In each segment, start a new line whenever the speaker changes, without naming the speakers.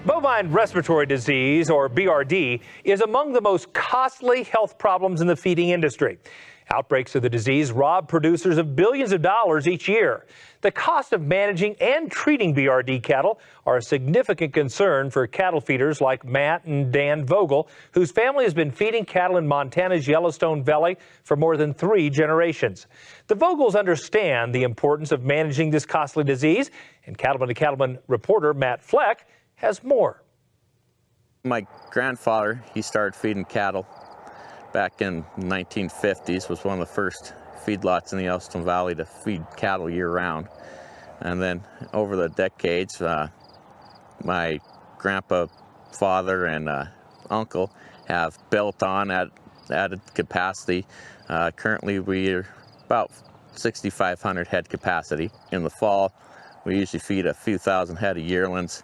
Bovine respiratory disease, or BRD, is among the most costly health problems in the feeding industry. Outbreaks of the disease rob producers of billions of dollars each year. The cost of managing and treating BRD cattle are a significant concern for cattle feeders like Matt and Dan Vogel, whose family has been feeding cattle in Montana's Yellowstone Valley for more than 3 generations. The Vogels understand the importance of managing this costly disease, and Cattleman to Cattleman reporter Matt Fleck has more.
My grandfather, he started feeding cattle back in the 1950s, was one of the first feedlots in the Yellowstone Valley to feed cattle year-round. And then over the decades, my grandpa, father, and uncle have built on at added capacity. Currently, we're about 6,500 head capacity. In the fall, we usually feed a few thousand head of yearlings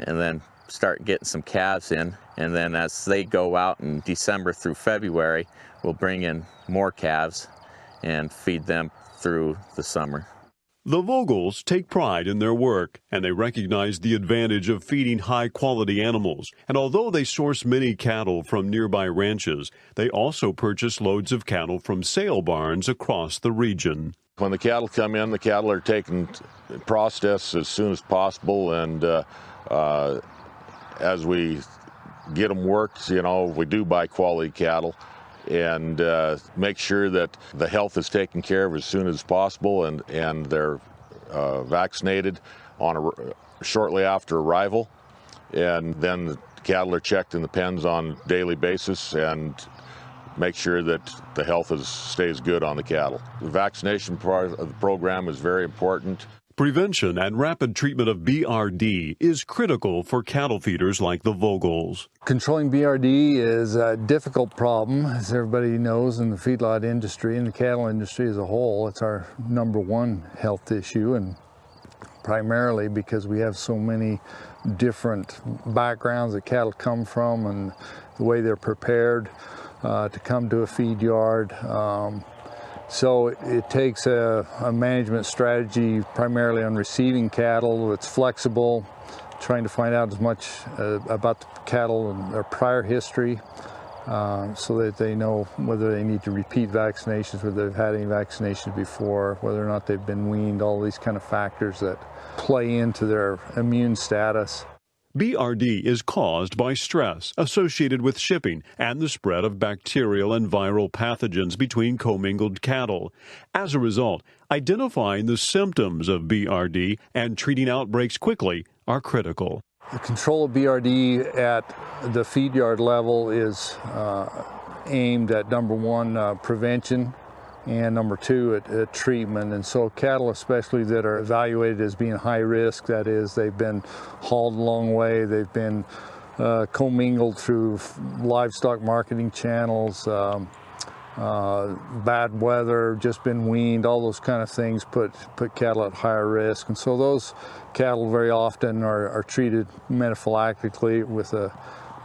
and then start getting some calves in. And then as they go out in December through February, we'll bring in more calves and feed them through the summer.
The Vogels take pride in their work, and they recognize the advantage of feeding high-quality animals. And although they source many cattle from nearby ranches, they also purchase loads of cattle from sale barns across the region.
When the cattle come in, the cattle are taken processed as soon as possible, and as we get them worked, we do buy quality cattle and make sure that the health is taken care of as soon as possible, and they're vaccinated shortly after arrival. And then the cattle are checked in the pens on a daily basis and make sure that the health stays good on the cattle. The vaccination part of the program is very important.
Prevention and rapid treatment of BRD is critical for cattle feeders like the Vogels.
Controlling BRD is a difficult problem, as everybody knows, in the feedlot industry and the cattle industry as a whole. It's our #1 health issue, and primarily because we have so many different backgrounds that cattle come from and the way they're prepared to come to a feed yard. So it takes a management strategy primarily on receiving cattle that's flexible, trying to find out as much about the cattle and their prior history so that they know whether they need to repeat vaccinations, whether they've had any vaccinations before, whether or not they've been weaned, all these kind of factors that play into their immune status.
BRD is caused by stress associated with shipping and the spread of bacterial and viral pathogens between commingled cattle. As a result, identifying the symptoms of BRD and treating outbreaks quickly are critical.
The control of BRD at the feed yard level is aimed at #1, prevention, and #2 at treatment. And so cattle especially that are evaluated as being high risk, that is, they've been hauled a long way, they've been commingled through livestock marketing channels, bad weather, just been weaned, all those kind of things put cattle at higher risk. And so those cattle very often are treated metaphylactically with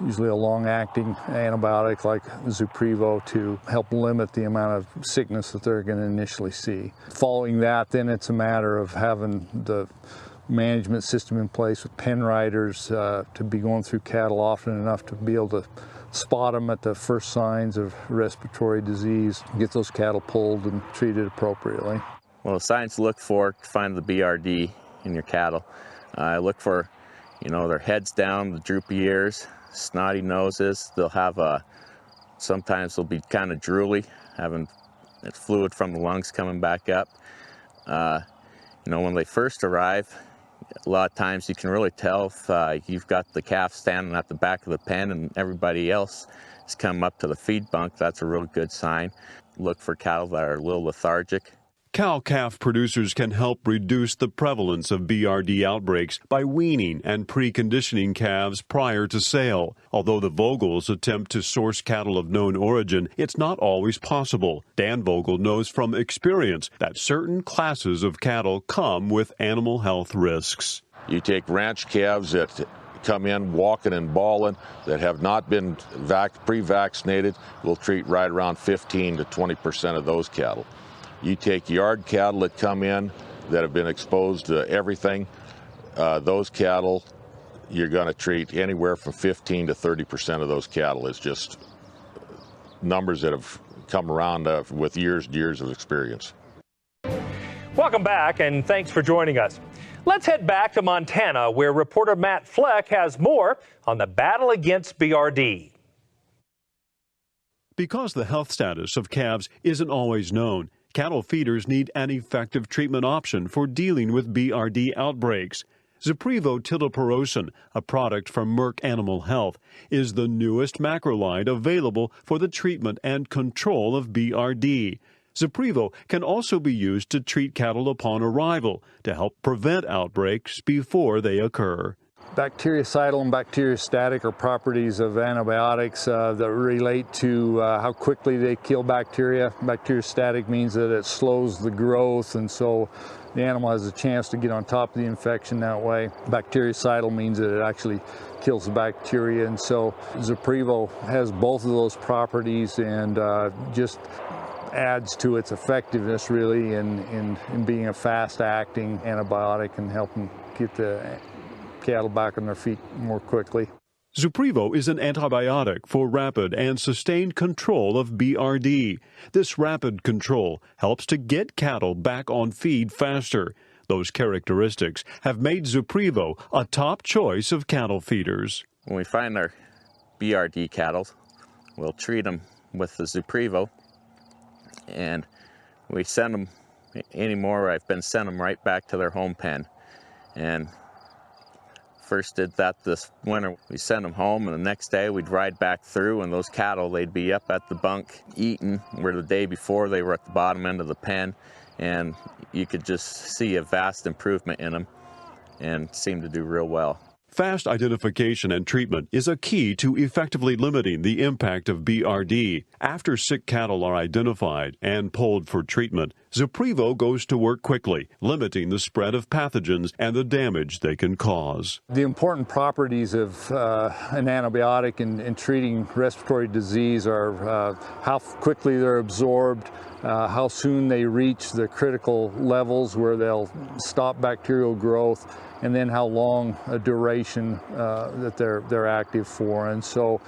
usually a long-acting antibiotic like Zuprevo to help limit the amount of sickness that they're going to initially see. Following that, then it's a matter of having the management system in place with pen riders to be going through cattle often enough to be able to spot them at the first signs of respiratory disease, get those cattle pulled and treated appropriately.
Well, the signs to look for to find the BRD in your cattle, I look for, their heads down, the droopy ears, snotty noses. They'll have sometimes they'll be kind of drooly, having fluid from the lungs coming back up. When they first arrive, a lot of times you can really tell if you've got the calf standing at the back of the pen and everybody else has come up to the feed bunk. That's a real good sign. Look for cattle that are a little lethargic.
Cow-calf producers can help reduce the prevalence of BRD outbreaks by weaning and preconditioning calves prior to sale. Although the Vogels attempt to source cattle of known origin, it's not always possible. Dan Vogel knows from experience that certain classes of cattle come with animal health risks.
You take ranch calves that come in walking and bawling that have not been pre-vaccinated, we'll treat right around 15 to 20% of those cattle. You take yard cattle that come in that have been exposed to everything, those cattle you're going to treat anywhere from 15 to 30% of those cattle. Is just numbers that have come around with years and years of experience.
Welcome back, and thanks for joining us. Let's head back to Montana, where reporter Matt Fleck has more on the battle against BRD.
Because the health status of calves isn't always known, cattle feeders need an effective treatment option for dealing with BRD outbreaks. Zuprevo tildoporosin, a product from Merck Animal Health, is the newest macrolide available for the treatment and control of BRD. Zuprevo can also be used to treat cattle upon arrival to help prevent outbreaks before they occur.
Bactericidal and bacteriostatic are properties of antibiotics that relate to how quickly they kill bacteria. Bacteriostatic means that it slows the growth, and so the animal has a chance to get on top of the infection that way. Bactericidal means that it actually kills the bacteria, and so Zuprevo has both of those properties and just adds to its effectiveness really in being a fast-acting antibiotic and helping get the cattle back on their feet more quickly.
Zuprevo is an antibiotic for rapid and sustained control of BRD. This rapid control helps to get cattle back on feed faster. Those characteristics have made Zuprevo a top choice of cattle feeders.
When we find our BRD cattle, we'll treat them with the Zuprevo, and we send them anymore. I've been sending them right back to their home pen. And first did that this winter. We sent them home, and the next day we'd ride back through, and those cattle, they'd be up at the bunk eating, where the day before they were at the bottom end of the pen, and you could just see a vast improvement in them and seemed to do real well.
Fast identification and treatment is a key to effectively limiting the impact of BRD. After sick cattle are identified and pulled for treatment, Zuprevo goes to work quickly, limiting the spread of pathogens and the damage they can cause.
The important properties of an antibiotic in treating respiratory disease are how quickly they're absorbed, how soon they reach the critical levels where they'll stop bacterial growth, and then how long a duration that they're active for. And so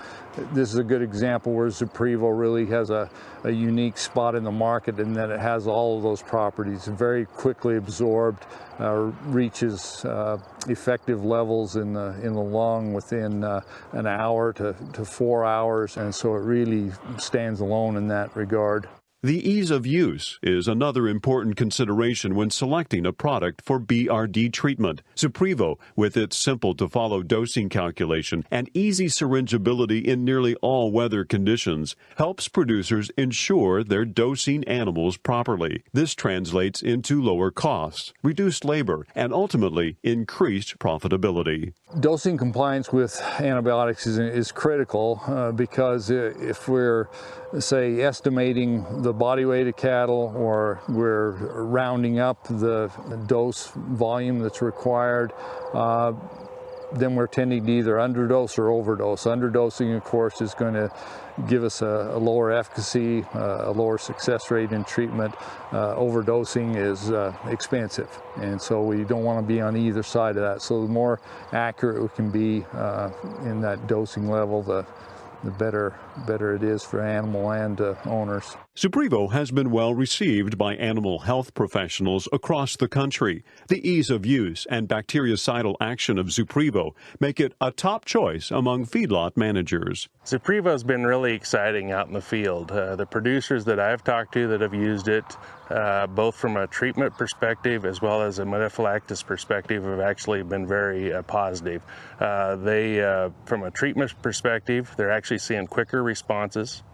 this is a good example where Zuprevo really has a unique spot in the market in that it has all of those properties. Very quickly absorbed, reaches effective levels in the lung within an hour to 4 hours, and so it really stands alone in that regard.
The ease of use is another important consideration when selecting a product for BRD treatment. Zuprevo, with its simple-to-follow dosing calculation and easy syringeability in nearly all weather conditions, helps producers ensure they're dosing animals properly. This translates into lower costs, reduced labor, and ultimately increased profitability.
Dosing compliance with antibiotics is critical because if we're, say, estimating the body weight of cattle, or we're rounding up the dose volume that's required, then we're tending to either underdose or overdose. Underdosing, of course, is going to give us a lower efficacy, a lower success rate in treatment. Overdosing is expensive, and so we don't want to be on either side of that. So the more accurate we can be in that dosing level, the better it is for animal and owners.
Zuprevo has been well received by animal health professionals across the country. The ease of use and bactericidal action of Zuprevo make it a top choice among feedlot managers.
Zuprevo has been really exciting out in the field. The producers that I've talked to that have used it, both from a treatment perspective as well as a metaphylaxis perspective, have actually been very positive. From a treatment perspective, they're actually seeing quicker responses.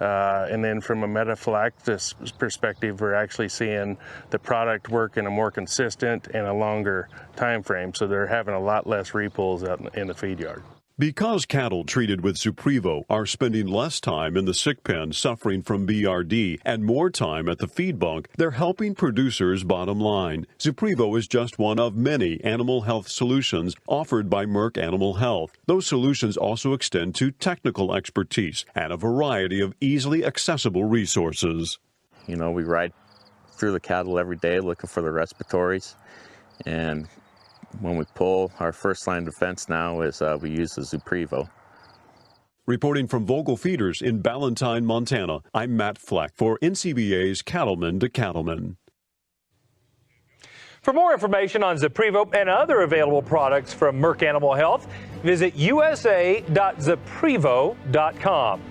And then from a metaphylaxis perspective, we're actually seeing the product work in a more consistent and a longer time frame. So they're having a lot less repulls out in the feed yard.
Because cattle treated with Zuprevo are spending less time in the sick pen suffering from BRD and more time at the feed bunk, they're helping producers' bottom line. Zuprevo is just one of many animal health solutions offered by Merck Animal Health. Those solutions also extend to technical expertise and a variety of easily accessible resources.
You know, we ride through the cattle every day looking for the respiratories, and when we pull, our first line of defense now is we use the Zuprevo.
Reporting from Vogel Feeders in Ballantine, Montana, I'm Matt Fleck for NCBA's Cattlemen to Cattlemen.
For more information on Zuprevo and other available products from Merck Animal Health, visit usa.zuprevo.com.